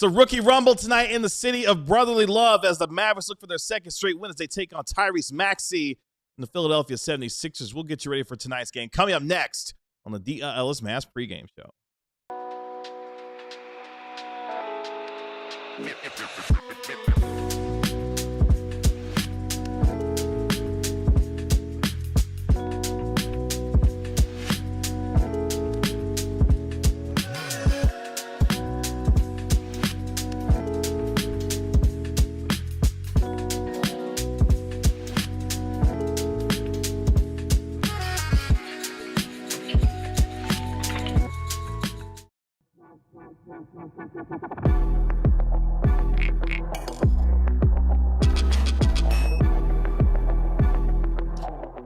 It's a rookie rumble tonight in the city of brotherly love as the Mavericks look for their second straight win as they take on Tyrese Maxey and the Philadelphia 76ers. We'll get you ready for tonight's game. Coming up next on the DLLS Mavs pregame show.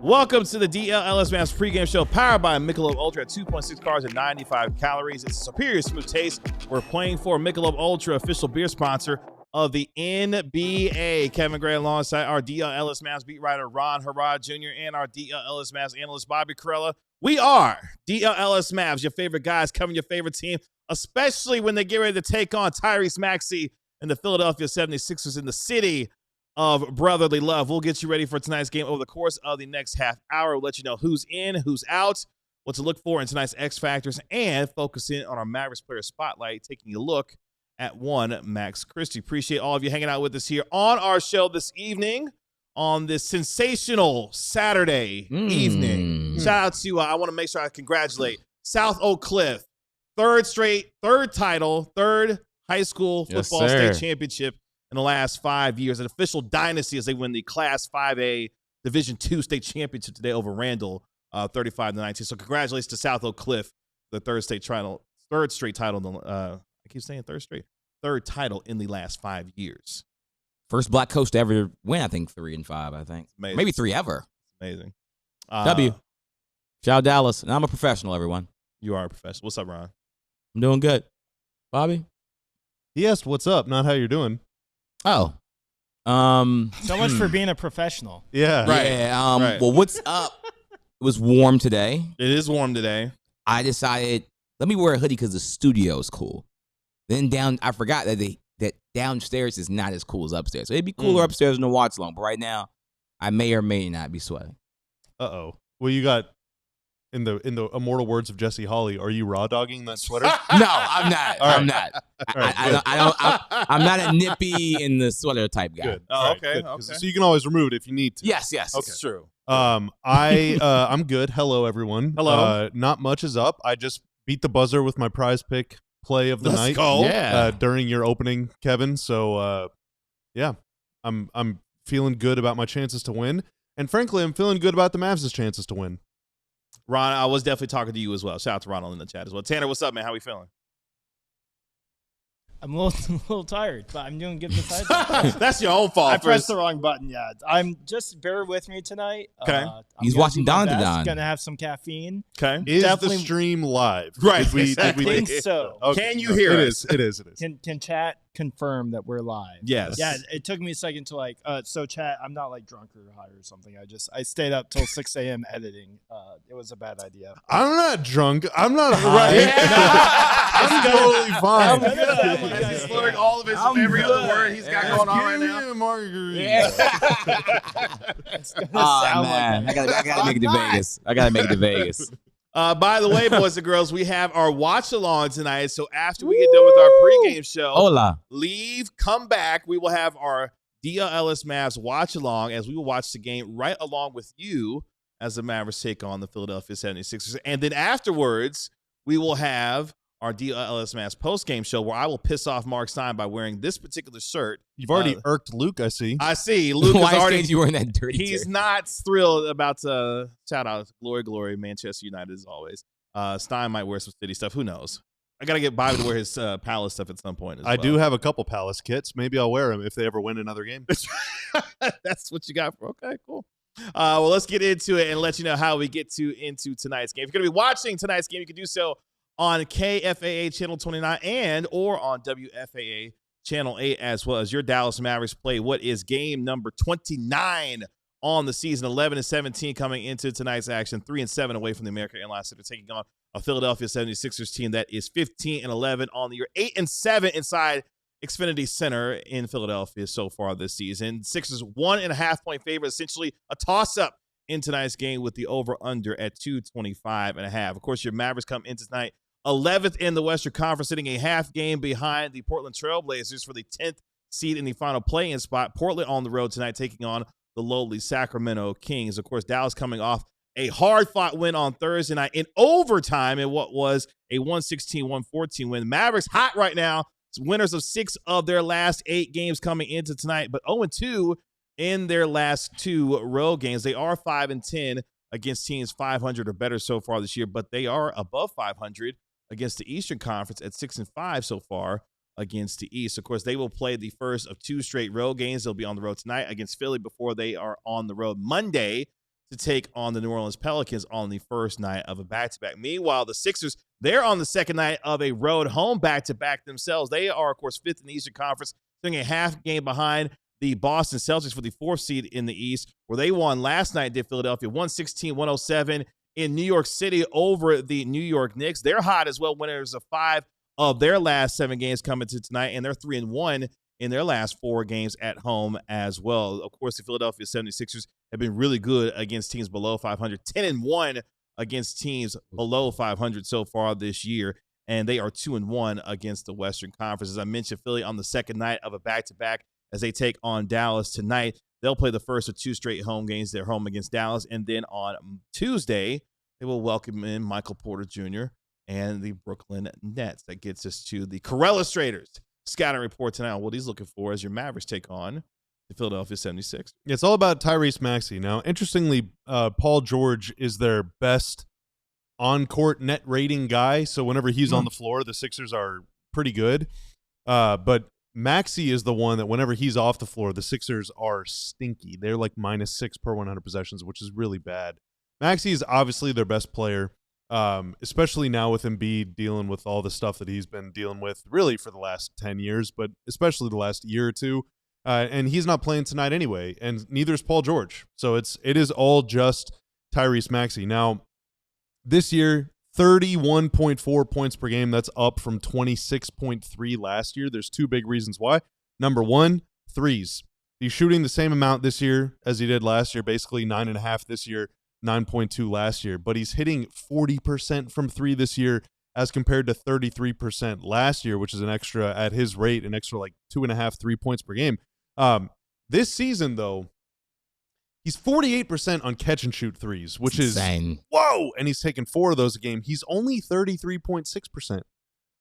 Welcome to the DLLS Mavs pregame show powered by Michelob Ultra at 2.6 carbs and 95 calories. It's a superior smooth taste. We're playing for Michelob Ultra, official beer sponsor of the NBA. Kevin Gray alongside our DLLS Mavs beat writer Ron Harrod Jr. and our DLLS Mavs analyst Bobby Corella. We are DLLS Mavs, your favorite guys covering your favorite team, especially when they get ready to take on Tyrese Maxey and the Philadelphia 76ers in the city of brotherly love. We'll get you ready for tonight's game over the course of the next half hour. We'll let you know who's in, who's out, what to look for in tonight's X Factors, and focus in on our Mavericks player spotlight, taking a look at one Max Christie. Appreciate all of you hanging out with us here on our show this evening on this sensational Saturday evening. Shout out to, I want to make sure I congratulate South Oak Cliff. Third title, third high school football state championship in the last 5 years, an official dynasty as they win the Class 5A Division II state championship today over Randall, 35-19. So congratulations to South Oak Cliff, the third straight title. I keep saying third title in the last 5 years. First black coach to ever win, I think 3 and 5. I think maybe 3 ever. Amazing. W. Shout out Dallas, and I'm a professional. Everyone, you are a professional. What's up, Ron? I'm doing good. Bobby. He asked, "What's up?" Not how you're doing. Oh, so much for being a professional. Yeah. Right. Yeah. Right. Well, what's up? It was warm today. It is warm today. I decided, let me wear a hoodie because the studio is cool. Then I forgot that downstairs is not as cool as upstairs. So it'd be cooler upstairs in the watch long. But right now, I may or may not be sweating. Uh-oh. Well, you got, in the immortal words of Jesse Holly, are you raw dogging that sweater? No, I'm not. All right. I'm not. Right, I'm not a nippy in the sweater type guy. Good. Oh, Right, okay, good. okay. So you can always remove it if you need to. Yes. Okay. It's true. I'm good. Hello, everyone. Hello. Not much is up. I just beat the buzzer with my prize pick play of the Let's night. go. Yeah. During your opening, Kevin. So, yeah, I'm feeling good about my chances to win. And frankly, I'm feeling good about the Mavs' chances to win. Ron, I was definitely talking to you as well. Shout out to Ronald in the chat as well. Tanner, what's up, man? How we feeling? I'm a little tired, but I'm doing good besides. That's your own fault. I pressed the wrong button. Yeah, I'm just bear with me tonight. Okay. He's watching Don to Don. Don. Gonna have some caffeine. Okay. Is Definitely- the stream live? Right, Did we exactly. I think so. Okay. Can you hear It us? is. Can chat confirm that we're live? Yes. Yeah, it took me a second to so chat, I'm not like drunk or high or something. I stayed up till 6 a.m. editing. It was a bad idea. I'm not drunk. I'm not high. I'm totally fine. I'm good. As he's slurring all of his every other word he's got going on right now. Give me a margarita. It's gonna Oh, sound man. like that. I gotta make it to Vegas. I gotta make it to Vegas. By the way, boys and girls, we have our watch along tonight. So after we get done with our pregame show, Hola. come back. We will have our DLLS Mavs watch along as we will watch the game right along with you as the Mavericks take on the Philadelphia 76ers. And then afterwards, we will have our DLLS Mavs postgame show where I will piss off Mark Stein by wearing this particular shirt. You've already irked Luke, I see. I see. Luke is Why already. is you wearing that dirty He's shirt? not thrilled about shout out glory Manchester United as always. Stein might wear some City stuff. Who knows? I gotta get Bobby to wear his Palace stuff at some point. I do have a couple Palace kits. Maybe I'll wear them if they ever win another game. That's what you got for. Okay, cool. Well, let's get into it and let you know how we get into tonight's game. If you're gonna be watching tonight's game, you can do so on KFAA channel 29 or on WFAA channel 8 as well as your Dallas Mavericks play what is game number 29 on the season. 11-17 coming into tonight's action. 3-7 away from the American Airlines Center, taking on a Philadelphia 76ers team that is 15-11 on the year, 8-7 inside Xfinity Center in Philadelphia so far this season. Sixers 1.5-point favorite, essentially a toss-up in tonight's game with the over-under at 225.5. Of course, your Mavericks come in tonight 11th in the Western Conference, sitting a half game behind the Portland Trailblazers for the 10th seed in the final play-in spot. Portland on the road tonight taking on the lowly Sacramento Kings. Of course, Dallas coming off a hard-fought win on Thursday night in overtime in what was a 116-114 win. Mavericks hot right now. Winners of 6 of their last 8 games coming into tonight, but 0-2 in their last 2 road games. They are 5-10 against teams 500 or better so far this year, but they are above 500 against the Eastern Conference at 6-5 so far against the East. Of course, they will play the first of 2 straight road games. They'll be on the road tonight against Philly before they are on the road Monday to take on the New Orleans Pelicans on the first night of a back-to-back. Meanwhile, the Sixers, they're on the second night of a road home back-to-back themselves. They are, of course, 5th in the Eastern Conference, sitting a half game behind the Boston Celtics for the 4th seed in the East, where they won last night, did Philadelphia, 116-107 in New York City over the New York Knicks. They're hot as well, winners of 5 of their last 7 games coming to tonight, and they're 3-1 in their last 4 games at home as well. Of course, the Philadelphia 76ers have been really good against teams below 500, 10-1 against teams below 500 so far this year, and they are 2-1 against the Western Conference. As I mentioned, Philly on the second night of a back-to-back as they take on Dallas tonight. They'll play the first of 2 straight home games. They're home against Dallas, and then on Tuesday, they will welcome in Michael Porter Jr. and the Brooklyn Nets. That gets us to the Corella Traders scouting report tonight on what he's looking for as your Mavericks take on the Philadelphia 76ers. It's all about Tyrese Maxey. Now, interestingly, Paul George is their best on-court net rating guy, so whenever he's on the floor, the Sixers are pretty good. But Maxey is the one that whenever he's off the floor, the Sixers are stinky. They're like -6 per 100 possessions, which is really bad. Maxey is obviously their best player, especially now with Embiid dealing with all the stuff that he's been dealing with really for the last 10 years, but especially the last year or two. And he's not playing tonight anyway, and neither is Paul George. So it is all just Tyrese Maxey. Now, this year, 31.4 points per game. That's up from 26.3 last year. There's 2 big reasons why. Number 1, threes. He's shooting the same amount this year as he did last year, basically 9.5 this year, 9.2 last year. But he's hitting 40% from 3 this year as compared to 33% last year, which is an extra, at his rate, an extra like 2.5, 3 points per game. This season, though, he's 48% on catch-and-shoot threes, which is insane. Whoa! And he's taken 4 of those a game. He's only 33.6%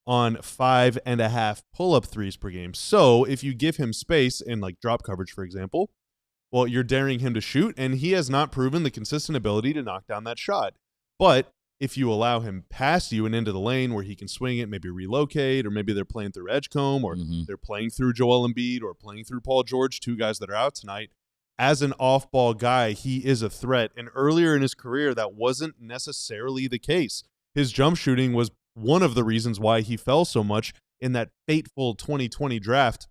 on 5.5 pull-up threes per game. So if you give him space in like drop coverage, for example, well, you're daring him to shoot, and he has not proven the consistent ability to knock down that shot. But if you allow him past you and into the lane where he can swing it, maybe relocate, or maybe they're playing through Edgecombe, or they're playing through Joel Embiid, or playing through Paul George, 2 guys that are out tonight, as an off-ball guy, he is a threat. And earlier in his career, that wasn't necessarily the case. His jump shooting was one of the reasons why he fell so much in that fateful 2020 draft,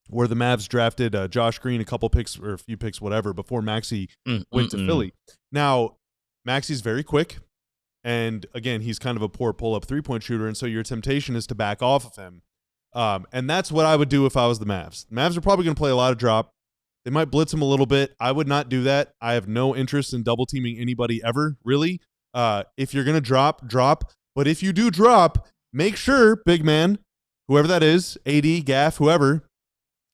where the Mavs drafted Josh Green a couple picks, or a few picks, whatever, before Maxey went to Philly. Now, Maxey's very quick, and again, he's kind of a poor pull-up three-point shooter, and so your temptation is to back off of him. And that's what I would do if I was the Mavs. The Mavs are probably going to play a lot of drop. They might blitz him a little bit. I would not do that. I have no interest in double-teaming anybody ever, really. If you're going to drop. But if you do drop, make sure, big man, whoever that is, AD, Gaff, whoever,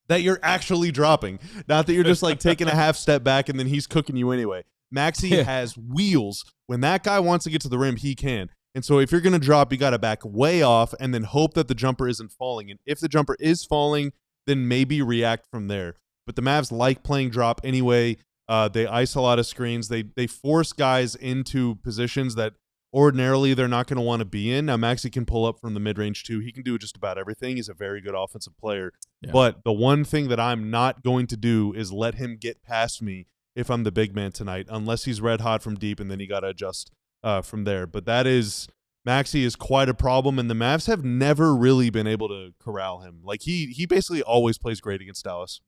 that you're actually dropping. Not that you're just like taking a half step back and then he's cooking you anyway. Maxey has wheels. When that guy wants to get to the rim, he can. And so if you're going to drop, you got to back way off and then hope that the jumper isn't falling. And if the jumper is falling, then maybe react from there. But the Mavs like playing drop anyway. They ice a lot of screens. They force guys into positions that ordinarily they're not going to want to be in. Now, Maxey can pull up from the mid-range too. He can do just about everything. He's a very good offensive player. Yeah. But the one thing that I'm not going to do is let him get past me if I'm the big man tonight, unless he's red hot from deep, and then you got to adjust from there. But Maxey is quite a problem, and the Mavs have never really been able to corral him. Like he basically always plays great against Dallas.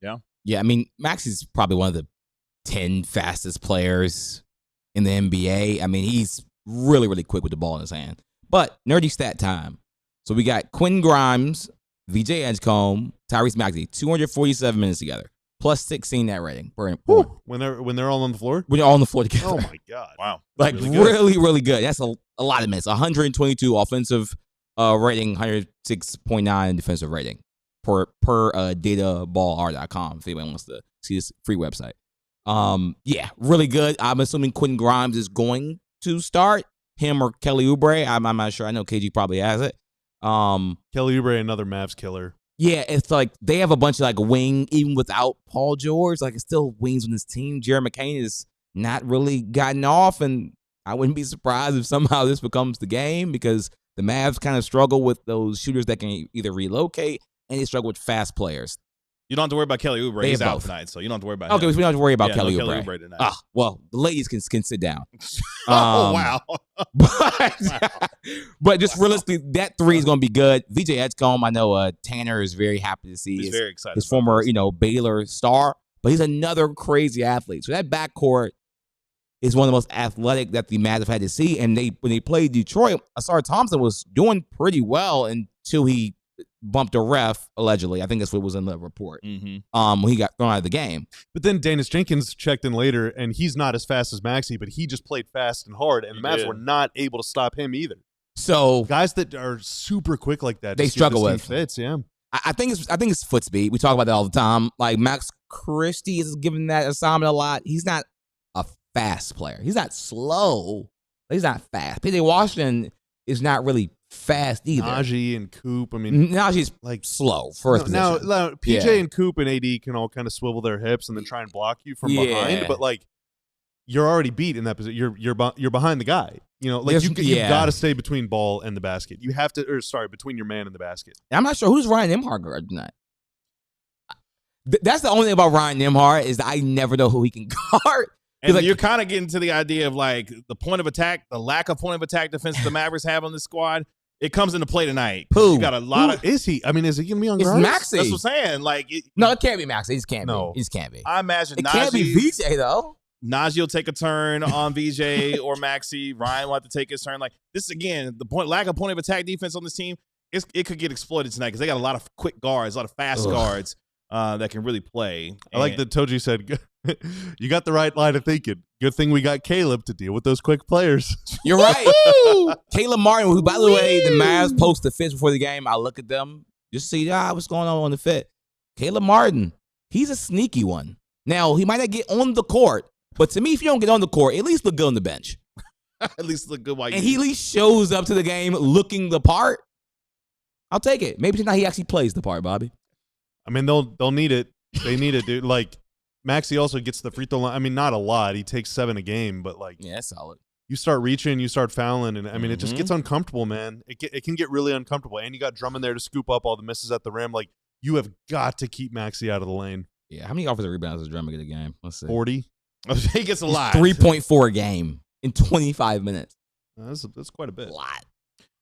Yeah, I mean, Maxey's probably one of the 10 fastest players in the NBA. I mean, he's really, really quick with the ball in his hand. But nerdy stat time. So we got Quinn Grimes, VJ Edgecombe, Tyrese Maxey, 247 minutes together, plus 16 net rating. When they're all on the floor? When they're all on the floor together. Oh, my God. Wow. Like, really good. That's a lot of minutes. 122 offensive rating, 106.9 defensive rating per databallr.com if anyone wants to see this free website. Yeah, really good. I'm assuming Quentin Grimes is going to start, him or Kelly Oubre. I'm not sure. I know KG probably has it. Kelly Oubre, another Mavs killer. Yeah, it's like they have a bunch of like wing, even without Paul George. Like it's still wings on this team. Jared McCain is not really gotten off, and I wouldn't be surprised if somehow this becomes the game because the Mavs kind of struggle with those shooters that can either relocate and they struggle with fast players. You don't have to worry about Kelly Oubre. He's out tonight, so you don't have to worry about him. Okay, we don't have to worry about Kelly Oubre. Oubre tonight. Well, the ladies can sit down. Wow. But just realistically, that three is going to be good. VJ Edgecombe, I know Tanner is very happy to see. He's very excited. His former, Baylor star, but he's another crazy athlete. So that backcourt is one of the most athletic that the Mavs have had to see. And when they played Detroit, Asar Thompson was doing pretty well until he bumped a ref, allegedly. I think that's what was in the report. When he got thrown out of the game. But then Dennis Jenkins checked in later, and he's not as fast as Maxey, but he just played fast and hard, and the Mavs were not able to stop him either. So guys that are super quick like that, they struggle with fits. Yeah, I think it's foot speed. We talk about that all the time. Like Max Christie is given that assignment a lot. He's not a fast player. He's not slow. But he's not fast. PJ Washington is not really fast either. Najee and Coop. I mean, Najee's like slow first. Now PJ and Coop and AD can all kind of swivel their hips and then try and block you from behind. But like, you're already beat in that position. You're behind the guy. You've got to stay between ball and the basket. You have to, between your man and the basket. I'm not sure who's Ryan Nembhard guard tonight. That's the only thing about Ryan Nembhard is that I never know who he can guard. And you're kind of getting to the idea of like the point of attack, the lack of point of attack defense the Mavericks have on this squad. It comes into play tonight. Who? You got a lot of. Is he? I mean, is he going to be on It's Grimes? Maxey. That's what I'm saying. Like, no, it can't be Maxey. It just can't be. No. It just can't be. I imagine it Najee can't be VJ though. Najee will take a turn on VJ or Maxey. Ryan will have to take his turn. Like this again, the lack of point of attack defense on this team. It could get exploited tonight because they got a lot of quick guards, a lot of fast guards that can really play. I like that Toji said, "You got the right line of thinking. Good thing we got Caleb to deal with those quick players." You're right. Caleb Martin, who, by the way, the Mavs post the fits before the game. I look at them just see what's going on the fit. Caleb Martin, he's a sneaky one. Now, he might not get on the court, but to me, if you don't get on the court, at least look good on the bench. At least look good while you. And he at least shows up to the game looking the part. I'll take it. Maybe tonight he actually plays the part, Bobby. I mean, they'll need it. They need it, dude. Like, Maxey also gets the free throw line. I mean, not a lot. He takes 7 a game, but like, yeah, that's solid. You start reaching, you start fouling, and I mean, it just gets uncomfortable, man. It can get really uncomfortable, and you got Drummond there to scoop up all the misses at the rim. Like, you have got to keep Maxey out of the lane. Yeah, how many offensive rebounds does Drummond get a game? Let's see. 40. He gets a lot. 3.4 a game in 25 minutes. That's quite a bit. A lot.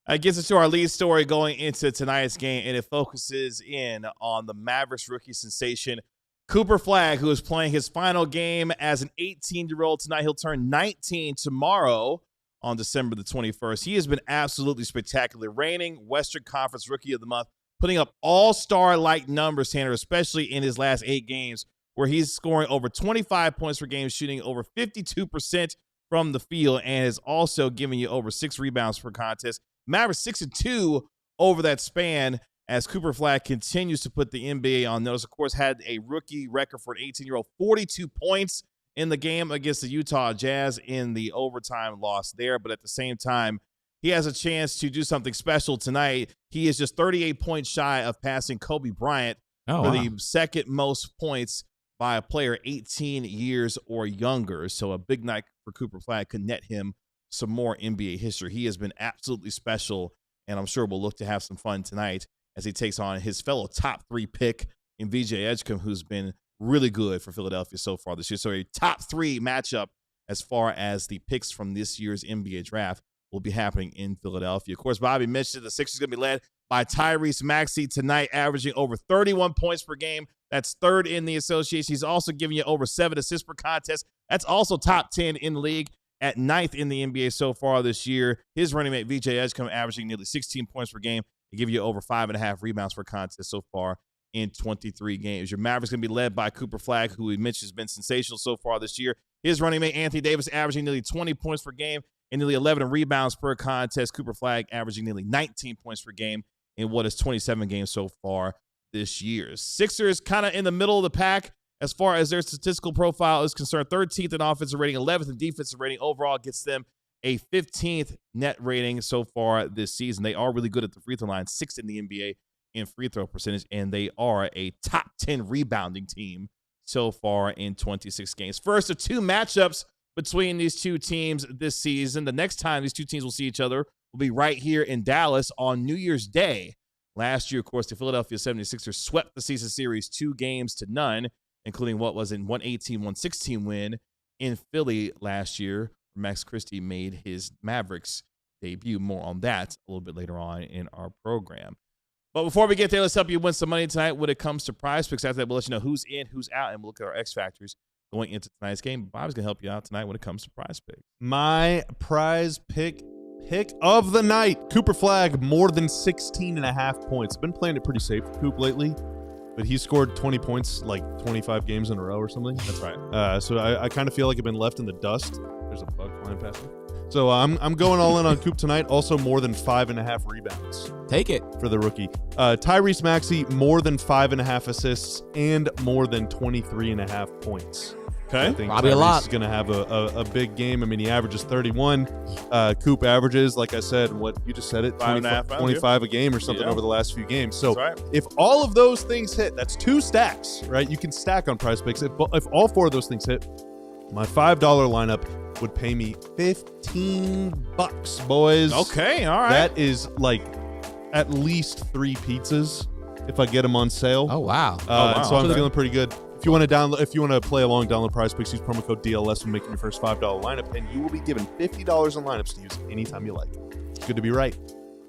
That gets us to our lead story going into tonight's game, and it focuses in on the Mavericks rookie sensation, Cooper Flagg, who is playing his final game as an 18-year-old tonight. He'll turn 19 tomorrow on December the 21st. He has been absolutely spectacular, reigning Western Conference Rookie of the Month, putting up all-star-like numbers, Tanner, especially in his last 8 games, where he's scoring over 25 points per game, shooting over 52% from the field, and is also giving you over 6 rebounds per contest. Mavericks 6-2 over that span as Cooper Flagg continues to put the NBA on notice. Of course, had a rookie record for an 18-year-old, 42 points in the game against the Utah Jazz in the overtime loss there. But at the same time, he has a chance to do something special tonight. He is just 38 points shy of passing Kobe Bryant for the second most points by a player 18 years or younger. So a big night for Cooper Flagg could net him some more NBA history. He has been absolutely special, and I'm sure we'll look to have some fun tonight as he takes on his fellow top 3 pick in VJ Edgecombe, who's been really good for Philadelphia so far this year. So a top 3 matchup as far as the picks from this year's NBA draft will be happening in Philadelphia. Of course, Bobby mentioned the Sixers going to be led by Tyrese Maxey tonight, averaging over 31 points per game. That's 3rd in the association. He's also giving you over 7 assists per contest. That's also top 10 in the league, at 9th in the NBA so far this year. His running mate, VJ Edgecombe, averaging nearly 16 points per game They give you over 5.5 rebounds per contest so far in 23 games. Your Mavericks going to be led by Cooper Flagg, who we mentioned has been sensational so far this year. His running mate, Anthony Davis, averaging nearly 20 points per game and nearly 11 rebounds per contest. Cooper Flagg averaging nearly 19 points per game in what is 27 games so far this year. Sixers kind of in the middle of the pack as far as their statistical profile is concerned. 13th in offensive rating, 11th in defensive rating. Overall gets them a 15th net rating so far this season. They are really good at the free throw line, 6th in the NBA in free throw percentage, and they are a top 10 rebounding team so far in 26 games. First of two matchups between these two teams this season. The next time these two teams will see each other will be right here in Dallas on New Year's Day. Last year, of course, the Philadelphia 76ers swept the season series 2-0, including what was an 118-116 win in Philly last year. Max Christie made his Mavericks debut. More on that a little bit later on in our program. But before we get there, let's help you win some money tonight when it comes to Prize Picks. After that, we'll let you know who's in, who's out, and we'll look at our X Factors going into tonight's game. Bob's going to help you out tonight when it comes to Prize Picks. My prize pick of the night, Cooper Flagg, more than 16.5 points. Been playing it pretty safe for Coop lately, but he scored 20 points like 25 games in a row or something. That's right. So I kind of feel like I've been left in the dust. There's a bug flying past me. So I'm going all in on Coop tonight. Also more than 5.5 rebounds. Take it. For the rookie. Tyrese Maxey, more than 5.5 assists and more than 23.5 points. Okay. I think Probably a lot. Tyrese is going to have a big game. I mean, he averages 31. Coop averages, like I said, what you just said it, 25 a game or something over the last few games. So right. If all of those things hit, that's 2 stacks, right? You can stack on Prize Picks. If all 4 of those things hit, my $5 lineup would pay me $15, boys. Okay, all right. That is like at least 3 pizzas if I get them on sale. Oh, wow. And so I'm feeling pretty good. If you want to play along, download Prize Picks, use promo code DLS when making your first $5 lineup, and you will be given $50 in lineups to use anytime you like. It's good to be right.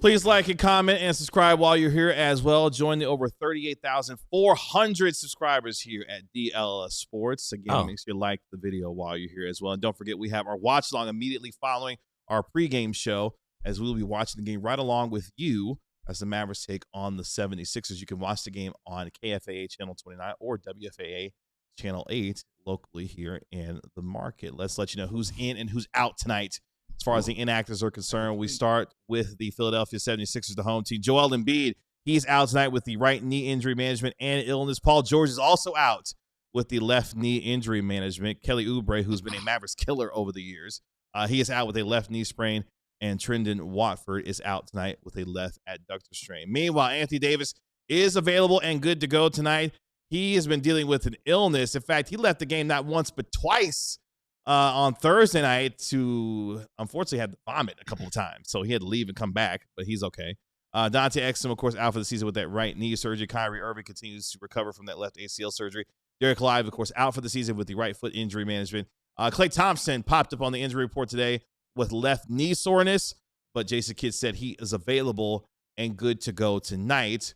Please like and comment and subscribe while you're here as well. Join the over 38,400 subscribers here at DLLS Sports. Again, make sure you like the video while you're here as well. And don't forget, we have our watch along immediately following our pregame show, as we will be watching the game right along with you as the Mavericks take on the 76ers. You can watch the game on KFAA Channel 29 or WFAA Channel 8 locally here in the market. Let's let you know who's in and who's out tonight. As far as the inactives are concerned, we start with the Philadelphia 76ers, the home team. Joel Embiid, he's out tonight with the right knee injury management and illness. Paul George is also out with the left knee injury management. Kelly Oubre, who's been a Mavericks killer over the years, he is out with a left knee sprain. And Trendon Watford is out tonight with a left adductor strain. Meanwhile, Anthony Davis is available and good to go tonight. He has been dealing with an illness. In fact, he left the game not once but twice on Thursday night to, unfortunately, had to vomit a couple of times. So he had to leave and come back, but he's okay. Dante Exum, of course, out for the season with that right knee surgery. Kyrie Irving continues to recover from that left ACL surgery. Derek Lively, of course, out for the season with the right foot injury management. Klay Thompson popped up on the injury report today with left knee soreness, but Jason Kidd said he is available and good to go tonight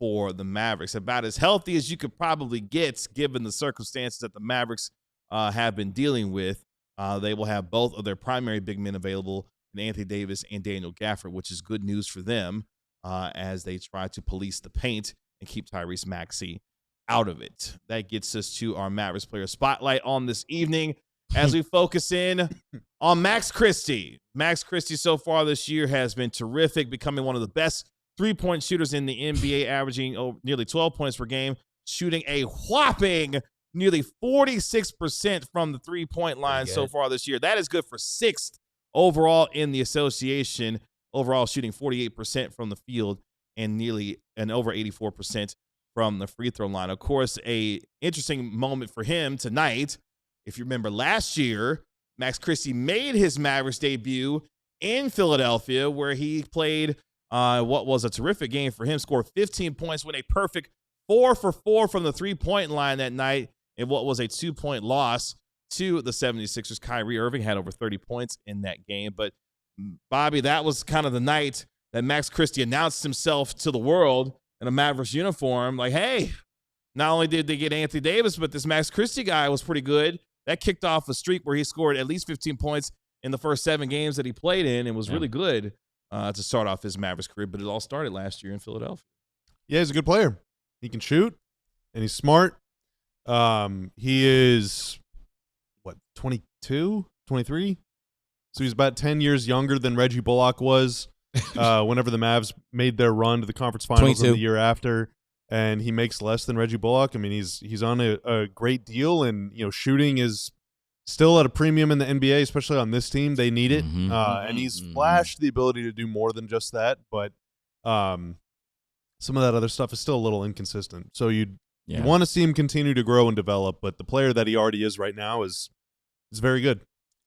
for the Mavericks. About as healthy as you could probably get given the circumstances that the Mavericks have been dealing with. They will have both of their primary big men available in Anthony Davis and Daniel Gafford, which is good news for them as they try to police the paint and keep Tyrese Maxey out of it. That gets us to our Mavericks player spotlight on this evening as we focus in on Max Christie. Max Christie so far this year has been terrific, becoming one of the best three-point shooters in the NBA, averaging nearly 12 points per game, shooting a whopping nearly 46% from the three-point line so far this year. That is good for 6th overall in the association, overall shooting 48% from the field and nearly an over 84% from the free throw line. Of course, a interesting moment for him tonight. If you remember last year, Max Christie made his Mavericks debut in Philadelphia, where he played what was a terrific game for him, scored 15 points with a perfect 4 for 4 from the three-point line that night in what was a 2-point loss to the 76ers. Kyrie Irving had over 30 points in that game. But, Bobby, that was kind of the night that Max Christie announced himself to the world in a Mavericks uniform. Like, hey, not only did they get Anthony Davis, but this Max Christie guy was pretty good. That kicked off a streak where he scored at least 15 points in the first 7 games that he played in and was really good to start off his Mavericks career, but it all started last year in Philadelphia. Yeah, he's a good player. He can shoot, and he's smart. He is, 22, 23? So he's about 10 years younger than Reggie Bullock was whenever the Mavs made their run to the conference finals in the year after. And he makes less than Reggie Bullock. I mean, he's on a great deal, and shooting is still at a premium in the NBA, especially on this team. They need it, and he's flashed the ability to do more than just that. But some of that other stuff is still a little inconsistent. So you want to see him continue to grow and develop. But the player that he already is right now is very good.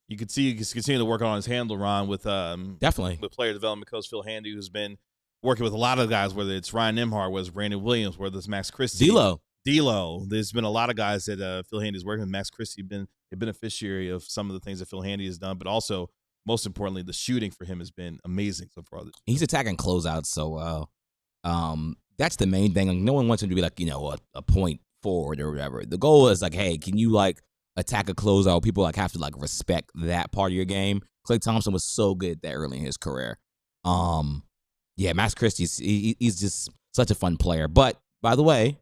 You could see he's continuing to work on his handle, Ron, with definitely with player development coach Phil Handy, who's been working with a lot of guys, whether it's Ryan Nembhard, whether it's Brandon Williams, whether it's Max Christie. D'Lo. There's been a lot of guys that Phil Handy is working with. Max Christie been a beneficiary of some of the things that Phil Handy has done, but also, most importantly, the shooting for him has been amazing so far. He's attacking closeouts so well. That's the main thing. Like, no one wants him to be like, a point forward or whatever. The goal is like, hey, can you attack a closeout? People have to respect that part of your game. Klay Thompson was so good that early in his career. Yeah, Max Christie, he's just such a fun player. But, by the way,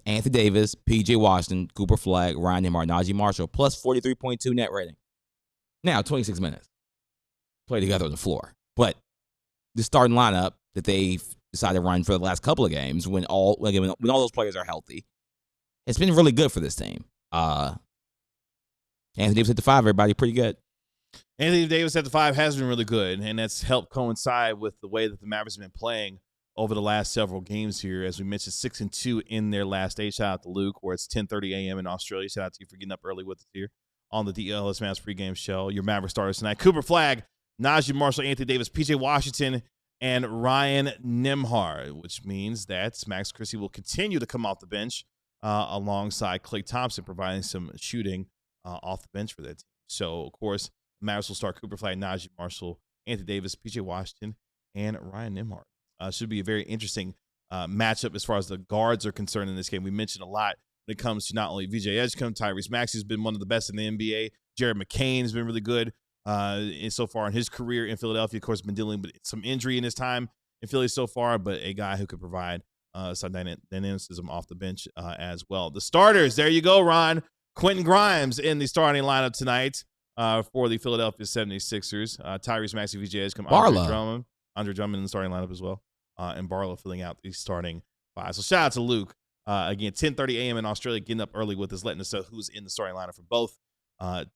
Anthony Davis, P.J. Washington, Cooper Flagg, Ryan Nembhard, Najee Marshall, plus 43.2 net rating. Now, 26 minutes. Play together on the floor. But the starting lineup that they've decided to run for the last couple of games, when all those players are healthy, it's been really good for this team. Anthony Davis at the 5, everybody, pretty good. Anthony Davis at the 5 has been really good, and that's helped coincide with the way that the Mavericks have been playing over the last several games here. As we mentioned, 6-2 in their last 8. Shout out to Luke, where it's 10:30 a.m. in Australia. Shout out to you for getting up early with us here on the DLLS Mavs pregame show. Your Maverick starters tonight: Cooper Flagg, Najee Marshall, Anthony Davis, P.J. Washington, and Ryan Nembhard, which means that Max Christie will continue to come off the bench alongside Klay Thompson, providing some shooting off the bench for that team. So, of course, the Mavericks will start Cooper Flagg, Najee Marshall, Anthony Davis, P.J. Washington, and Ryan Nembhard. Should be a very interesting matchup as far as the guards are concerned in this game. We mentioned a lot when it comes to not only VJ Edgecombe, Tyrese Maxey has been one of the best in the NBA. Jared McCain has been really good so far in his career in Philadelphia. Of course, been dealing with some injury in his time in Philly so far, but a guy who could provide some dynamicism off the bench as well. The starters, there you go, Ron. Quentin Grimes in the starting lineup tonight for the Philadelphia 76ers. Tyrese Maxey, VJ Edgecombe, Andre Drummond in the starting lineup as well, and Barlow filling out the starting 5. So shout out to Luke. Again, 10:30 a.m. in Australia, getting up early with us, letting us know who's in the starting lineup for both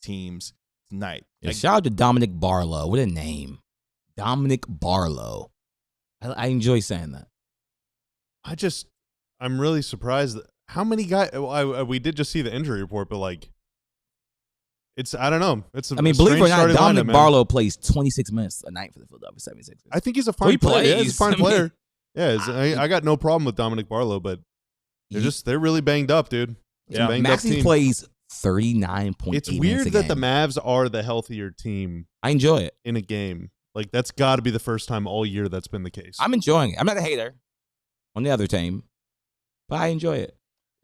teams tonight. Yeah, shout out to Dominic Barlow. What a name. Dominic Barlow. I enjoy saying that. I'm really surprised that how many guys. We did just see the injury report, but I don't know. Believe it or not, Dominic Barlow plays 26 minutes a night for the Philadelphia 76ers. I think he's a fine player. Yeah, he's a fine player. Yeah, I got no problem with Dominic Barlow, but they're really banged up, dude. Yeah, Maxey plays 39.8. It's weird that the Mavs are the healthier team. I enjoy it in a game. That's got to be the first time all year that's been the case. I'm enjoying it. I'm not a hater on the other team, but I enjoy it.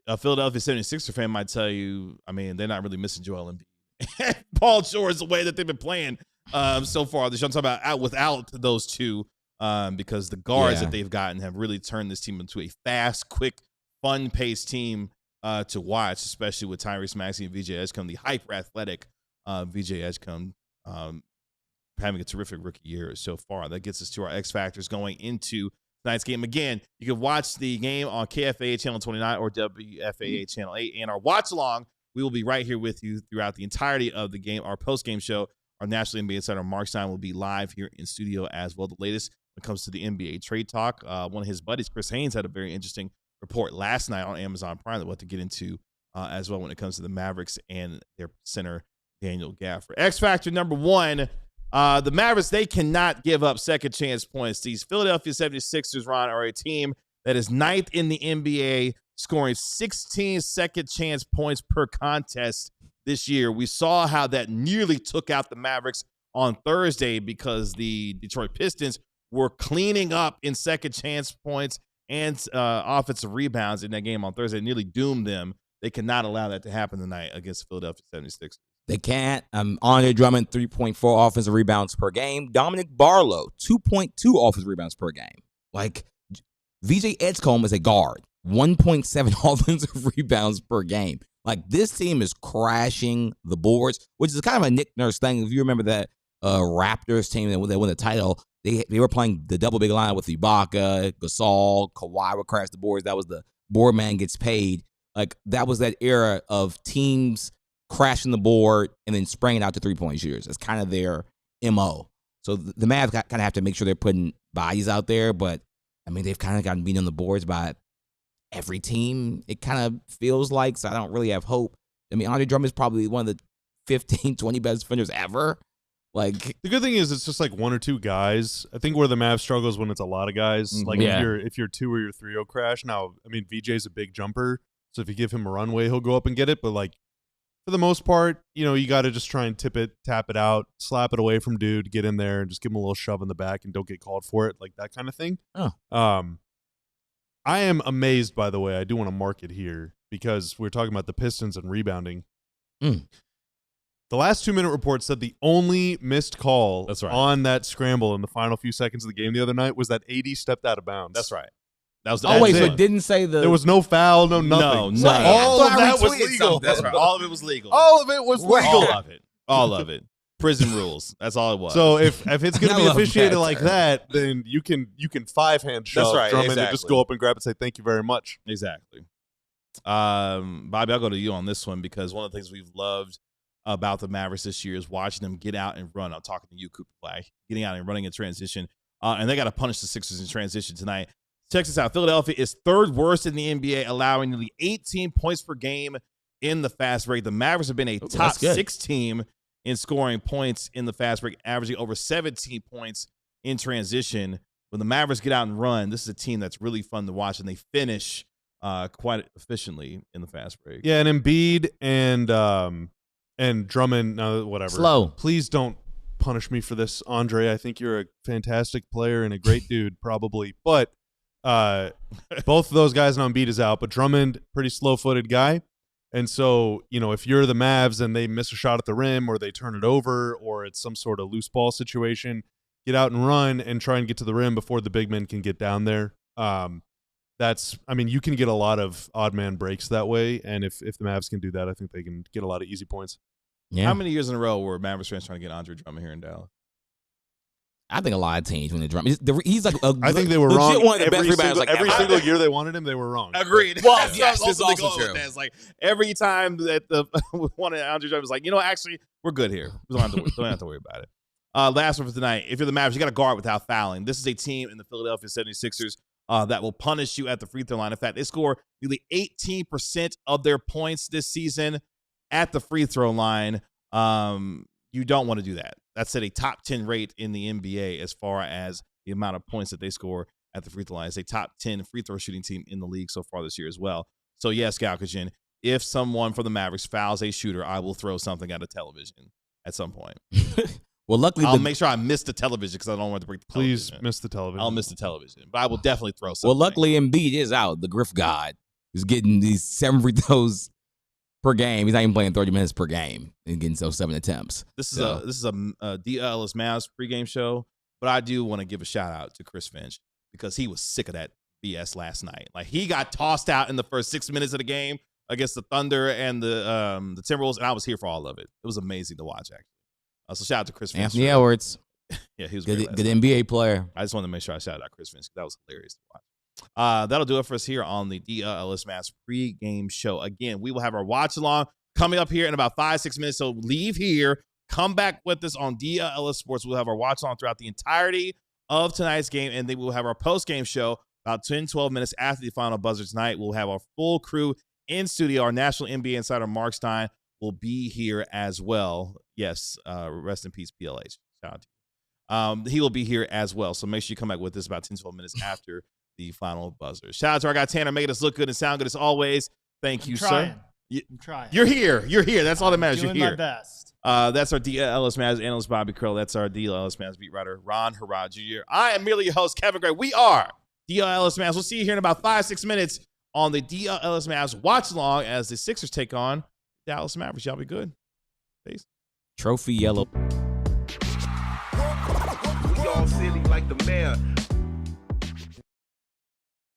A Philadelphia 76er fan might tell you, they're not really missing Joel Embiid. Paul George, the way that they've been playing so far. I'm talking about without those two, because the guards that they've gotten have really turned this team into a fast, quick, fun-paced team to watch, especially with Tyrese Maxey and VJ Edgecombe, the hyper-athletic VJ Edgecombe, having a terrific rookie year so far. That gets us to our X Factors going into tonight's game. Again, you can watch the game on KFAA Channel 29 or WFAA Channel 8, and our watch-along, we will be right here with you throughout the entirety of the game. Our post-game show, our National NBA Insider, Mark Stein, will be live here in studio as well. The latest when it comes to the NBA trade talk. One of his buddies, Chris Haynes, had a very interesting report last night on Amazon Prime that we'll have to get into as well when it comes to the Mavericks and their center, Daniel Gafford. X Factor number 1, the Mavericks, they cannot give up second chance points. These Philadelphia 76ers, Ron, are a team that is 9th in the NBA, scoring 16 second chance points per contest this year. We saw how that nearly took out the Mavericks on Thursday because the Detroit Pistons were cleaning up in second chance points and offensive rebounds in that game on Thursday. It nearly doomed them. They cannot allow that to happen tonight against the Philadelphia 76ers. They can't. Andre Drummond, 3.4 offensive rebounds per game. Dominic Barlow, 2.2 offensive rebounds per game. Like, VJ Edgecombe is a guard, 1.7 offensive rebounds per game. Like, this team is crashing the boards, which is kind of a Nick Nurse thing. If you remember that Raptors team that won the title, they were playing the double big line with Ibaka, Gasol, Kawhi would crash the boards. That was the board man gets paid. Like, that was that era of teams crashing the board and then spraying out to three-point shooters. It's kind of their MO. So the Mavs kind of have to make sure they're putting bodies out there, but, I mean, they've kind of gotten beat on the boards by every team, it kind of feels like, so I don't really have hope. I mean, Andre Drummond is probably one of the 15, 20 best defenders ever. Like, the good thing is it's just like one or two guys. I think where the Mavs struggles when it's a lot of guys. Like if you're 2 or you're 3-0 crash. Now, I mean, VJ's a big jumper, so if you give him a runway, he'll go up and get it. But like for the most part, you got to just try and tap it out, slap it away from dude, get in there and just give him a little shove in the back and don't get called for it, like that kind of thing. I am amazed, by the way. I do want to mark it here because we're talking about the Pistons and rebounding. The last 2-minute report said the only missed call on that scramble in the final few seconds of the game the other night was that AD stepped out of bounds. That's right. That was so it didn't say there was no foul, no nothing. No. All of that was legal. That's right. All of it was legal. All of it was legal. All of it. Prison rules. That's all it was. So if it's going to be officiated like that, then you can 5-hand shove Drummond and just go up and grab it and say thank you very much. Exactly. Bobby, I'll go to you on this one because one of the things we've loved about the Mavericks this year is watching them get out and run. I'm talking to you, Cooper Flagg, getting out and running in transition. And they got to punish the Sixers in transition tonight. Check this out. Philadelphia is third worst in the NBA, allowing nearly 18 points per game in the fast break. The Mavericks have been a top 6 team in scoring points in the fast break, averaging over 17 points in transition. When the Mavericks get out and run, this is a team that's really fun to watch, and they finish quite efficiently in the fast break. Yeah, and Embiid and Drummond, whatever. Slow. Please don't punish me for this, Andre. I think you're a fantastic player and a great dude, probably. But both of those guys, now Embiid is out, but Drummond, pretty slow-footed guy. And so, if you're the Mavs and they miss a shot at the rim or they turn it over or it's some sort of loose ball situation, get out and run and try and get to the rim before the big men can get down there. You can get a lot of odd man breaks that way. And if the Mavs can do that, I think they can get a lot of easy points. Yeah. How many years in a row were Mavericks fans trying to get Andre Drummond here in Dallas? I think a lot of teams when they drum. He's like I think they were wrong. One of the best rebounders every single year they wanted him, they were wrong. Agreed. Well, yes, this is also true. It's like every time that the wanted Andre Drummond was like, actually, we're good here. We don't have to worry about it. Last one for tonight. If you're the Mavs, you got to guard without fouling. This is a team in the Philadelphia 76ers that will punish you at the free throw line. In fact, they score nearly 18% of their points this season at the free throw line. You don't want to do that. That's at a top 10 rate in the NBA as far as the amount of points that they score at the free throw line. It's a top 10 free throw shooting team in the league so far this year as well. So, yes, Galkajian, if someone from the Mavericks fouls a shooter, I will throw something at a television at some point. Well, luckily, I'll make sure I miss the television because I don't want to break the television. Please miss the television. I'll miss the television, but I will definitely throw something. Well, luckily, Embiid is out. The Griff God is getting these 7 free throws per game. He's not even playing 30 minutes per game and getting 7 attempts. This is a DLLS Mavs pregame show, but I do want to give a shout out to Chris Finch because he was sick of that BS last night. Like, he got tossed out in the first 6 minutes of the game against the Thunder and the Timberwolves, and I was here for all of it. It was amazing to watch, actually. So shout out to Chris Finch. Anthony Edwards. Yeah, he was good NBA player. I just wanted to make sure I shouted out Chris Finch because that was hilarious to watch. That'll do it for us here on the DLLS Mavs pregame show. Again, we will have our watch along coming up here in about 5-6 minutes. So leave here, come back with us on DLLS Sports. We'll have our watch along throughout the entirety of tonight's game, and then we'll have our post game show about 10-12 minutes after the final buzzer tonight. We'll have our full crew in studio. Our national NBA insider Mark Stein will be here as well. Yes, rest in peace, PLH. Shout out to you. He will be here as well. So make sure you come back with us about 10-12 minutes after the final buzzer. Shout out to our guy Tanner, making us look good and sound good as always. Thank you, sir. I'm trying. You're here. That's all that matters. Doing You're here. my best. That's our DLLS Mavs analyst Bobby Curl. That's our DLLS Mavs beat writer Ron Harrod Jr. I am merely your host Kevin Gray. We are DLLS Mavs. We'll see you here in about 5-6 minutes on the DLLS Mavs watch along as the Sixers take on Dallas Mavericks. Y'all be good. Peace. Trophy yellow. We all silly like the mayor.